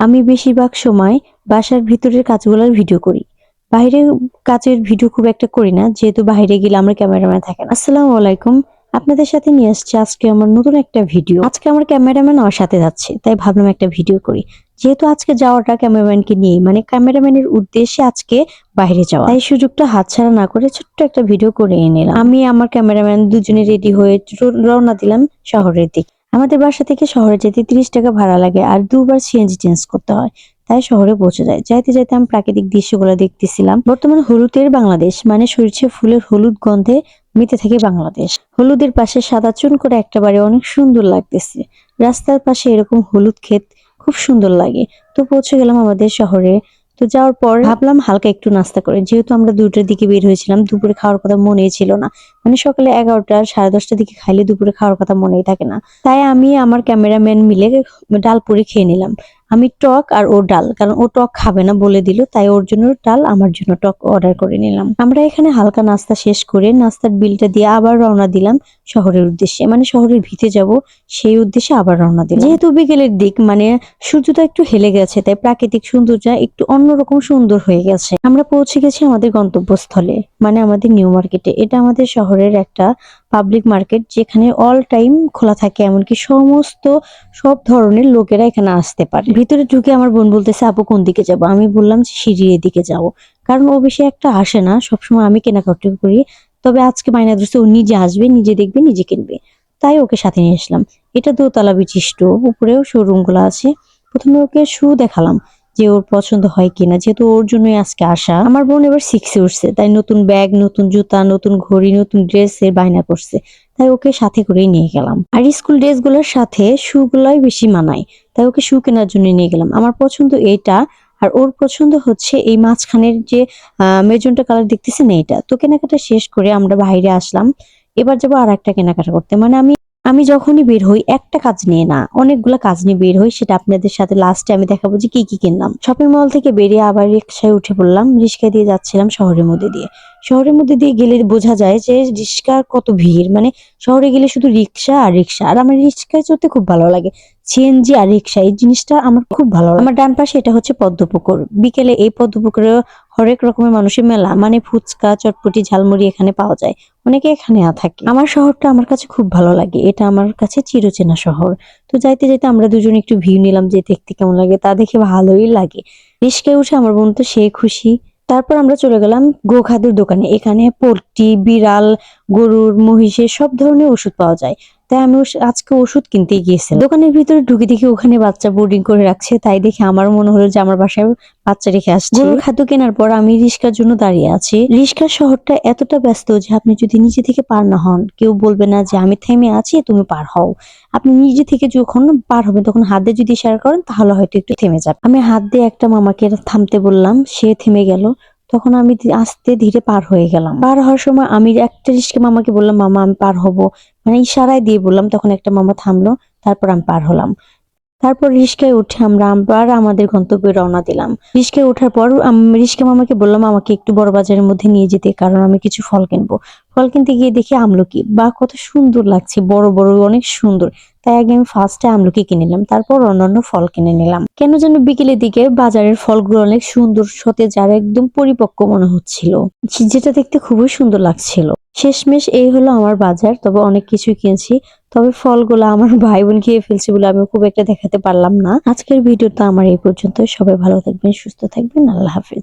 আমি বেশিরভাগ সময় বাসার ভিতরের কাজগুলোর ভিডিও করি। বাইরের কাজের ভিডিও খুব একটা করি না। যেহেতু বাইরে গেলে আমার ক্যামেরাম্যান থাকে না। আসসালামু আলাইকুম। আপনাদের সাথে নিয়ে আসছি আজকে আমার নতুন একটা ভিডিও। আজকে আমার ক্যামেরাম্যান আমার সাথে যাচ্ছে। তাই ভাবলাম একটা ভিডিও করি। যেহেতু আজকে যাওয়াটা ক্যামেরাম্যানকে নিয়েই, মানে ক্যামেরাম্যানের উদ্দেশ্যে আজকে বাইরে যাওয়া। তাই সুযোগটা হাতছাড়া না করে ছোট্ট একটা ভিডিও করে নিলাম। আমি আমার ক্যামেরাম্যান দুজনে রেডি হয়ে রওনা দিলাম শহরের দিকে। আমাদের বাসা থেকে শহরে যেতে 30 টাকা ভাড়া লাগে আর দুবার সিএনজি চেঞ্জ করতে হয়। তাই শহরে পৌঁছে যায়। যাইতে যাইতে আমি প্রাকৃতিক দৃশ্যগুলো দেখতেছিলাম। বর্তমানে হলুদের বাংলাদেশ, মানে সরিষা ফুলের হলুদ গন্ধে মেতে থাকে বাংলাদেশ। হলুদের পাশে সাদা চুন করে একটা বাড়ি অনেক সুন্দর লাগতেছে। রাস্তার পাশে এরকম হলুদ ক্ষেত খুব সুন্দর লাগে। তো পৌঁছে গেলাম আমাদের শহরে। তো যাওয়ার পর ভাবলাম হালকা একটু নাস্তা করে, যেহেতু আমরা 2টার দিকে বের হয়েছিলাম, দুপুরে খাওয়ার কথা মনেই ছিল না। মানে সকালে 11টা 10:30টার দিকে খাইলে দুপুরে খাওয়ার কথা মনেই থাকে না। তাই আমি আমার ক্যামেরাম্যান মিলে ডাল পুরি খেয়ে নিলাম। আমি টক আর ও ডাল, কারণ ও টক খাবে না বলে দিল, তাই ওর জন্য ডাল, আমার জন্য টক অর্ডার করে নিলাম। আমরা এখানে হালকা নাস্তা শেষ করে নাস্তার বিলটা দিয়ে আবার রওনা দিলাম শহরের উদ্দেশ্যে, মানে শহরের ভিতরে যাব সেই উদ্দেশ্যে আবার রওনা দিলাম। যেহেতু বিকেলের দিক, মানে সূর্যটা একটু হেলে গেছে, তাই প্রাকৃতিক সৌন্দর্য একটু অন্যরকম সুন্দর হয়ে গেছে। আমরা পৌঁছে গেছি আমাদের গন্তব্যস্থলে, মানে আমাদের নিউ মার্কেটে। এটা আমাদের শহরের একটা পাবলিক মার্কেট, যেখানে অল টাইম খোলা থাকে, এমনকি সব ধরনের লোকেরা এখানে আসতে পারে। ভিতরে ঢুকে আমার বোন বলতেছে, আপু কোন দিকে যাব? আমি বললাম যে সিঁড়ির দিকে যাব, কারণ ও বেশি একটা আসে না, সবসময় আমি কেনাকাটা করি। তবে আজকে মাইনা ধরছে ও নিজে আসবে, নিজে দেখবে, নিজে কিনবে, তাই ওকে সাথে নিয়ে আসলাম। এটা দোতলা বিশিষ্ট, উপরেও শোরুম গুলো আছে। প্রথমে ওকে শু দেখালাম যে ওর পছন্দ হয় কিনা, যেহেতু ওর জন্যই আজকে আসা। আমার বোন এবার 6-এ উঠছে, তাই নতুন ব্যাগ, নতুন জুতা, নতুন ঘড়ি, নতুন ড্রেস এর বায়না করছে। তাই ওকে সাথে করেই নিয়ে গেলাম। আর স্কুল ড্রেস গুলোর সাথে শু গুলাই বেশি মানায়, তাই ওকে শু কেনার জন্য নিয়ে গেলাম। আমার পছন্দ এইটা, আর ওর পছন্দ হচ্ছে এই মাঝখানের যে মেজেন্টা কালার দেখতেছেন এইটা। তো কেনাকাটা শেষ করে আমরা বাইরে আসলাম। এবার যাবো আর একটা কেনাকাটা করতে। মানে আমি আমি যখনই বের হই একটা কাজ নিয়ে না, অনেকগুলো কাজ নিয়ে বের হই। সেটা আপনাদের সাথে লাস্টে আমি দেখাবো যে কি কি কিনলাম। শপিং মল থেকে বেরিয়ে আবার রিক্সায় উঠে পড়লাম। রিক্সা দিয়ে যাচ্ছিলাম শহরের মধ্যে দিয়ে। শহরের মধ্যে দিয়ে গেলে বোঝা যায় যে রিক্সার কত ভিড়। মানে শহরে গেলে শুধু রিক্সা আর রিক্সা, আর আমার রিক্সায় চড়তে খুব ভালো লাগে। সিএনজি আর রিক্সা, এই জিনিসটা আমার খুব ভালো লাগে। আমার ডান পাশে এটা হচ্ছে পদ্মপুকুর। বিকেলে এই পদ্মপুকুরে হরেক রকমের মানুষের মেলা, মানে ফুচকা, চটপটি, ঝালমুড়ি এখানে পাওয়া যায়। অনেকে এখানে থাকে। আমার শহরটা আমার কাছে খুব ভালো লাগে, এটা আমার কাছে চিরচেনা শহর। তো যাইতে যাইতে আমরা দুজন একটু ভিউ নিলাম যে দেখতে কেমন লাগে। তা দেখে ভালোই লাগে। রিস্কায় উঠে আমার বোন তো সে খুশি। তারপর আমরা চলে গেলাম গোখাদ্যের দোকানে। এখানে পোল্ট্রি, বিড়াল, গরুর, মহিষের সব ধরনের ওষুধ পাওয়া যায়। তাই আমি আজকে ওষুধ কিনতে গিয়েছিলাম। দোকানের ভিতরে ঢুকে দেখি ওখানে বাচ্চা বোর্ডিং করে রাখছে। তাই দেখে আমার মনে হলো যে আমার বাসায় বাচ্চা রেখে আসছে। গরুর খাদ্য কেনার পর আমি রিস্কার জন্য দাঁড়িয়ে আছি। রিস্কার শহরটা এতটা ব্যস্ত যে আপনি যদি নিজে থেকে পার না হন, কেউ বলবে না যে আমি থেমে আছি তুমি পার হও। আপনি নিজে থেকে যখন পার হবেন, তখন হাত দিয়ে যদি ইশারা করেন, তাহলে হয়তো একটু থেমে যাবে। আমি হাত দিয়ে একটা মামাকে থামতে বললাম, সে থেমে গেল। তখন আমি আস্তে ধীরে পার হয়ে গেলাম। পার হওয়ার সময় আমি একটা রিস্কা মামাকে বললাম, মামা আমি পার হব, মানে ইশারায় দিয়ে বললাম। তখন একটা মামা থামলো, তারপর আমি পার হলাম। তারপর রিস্কায় উঠে আমরা আবার আমাদের গন্তব্যে রওনা দিলাম। রিস্কায় ওঠার পর রিস্কা মামাকে বললাম আমাকে একটু বড় বাজারের মধ্যে নিয়ে যেতে, কারণ আমি কিছু ফল কিনবো। ফল কিনতে গিয়ে দেখি আমলকি, বা কত সুন্দর লাগছে, বড় বড় অনেক সুন্দর। তাই আগে আমি ফার্স্টে আমলকি কিনে নিলাম, তারপর অন্যান্য ফল কিনে নিলাম। কেন যেন বিকেলের দিকে বাজারের ফলগুলো অনেক সুন্দর, সতেজ আর একদম পরিপক্ক মনে হচ্ছিল, যেটা দেখতে খুবই সুন্দর লাগছিল। শেষমেশ এই হলো আমার বাজার। তবে অনেক কিছুই কিনেছি। তবে ফলগুলো আমার ভাই বোন খেয়ে ফেলছে বলে আমি খুব একটা দেখাতে পারলাম না। আজকের ভিডিওটা আমার এই পর্যন্ত। সবাই ভালো থাকবেন, সুস্থ থাকবেন। আল্লাহ হাফেজ।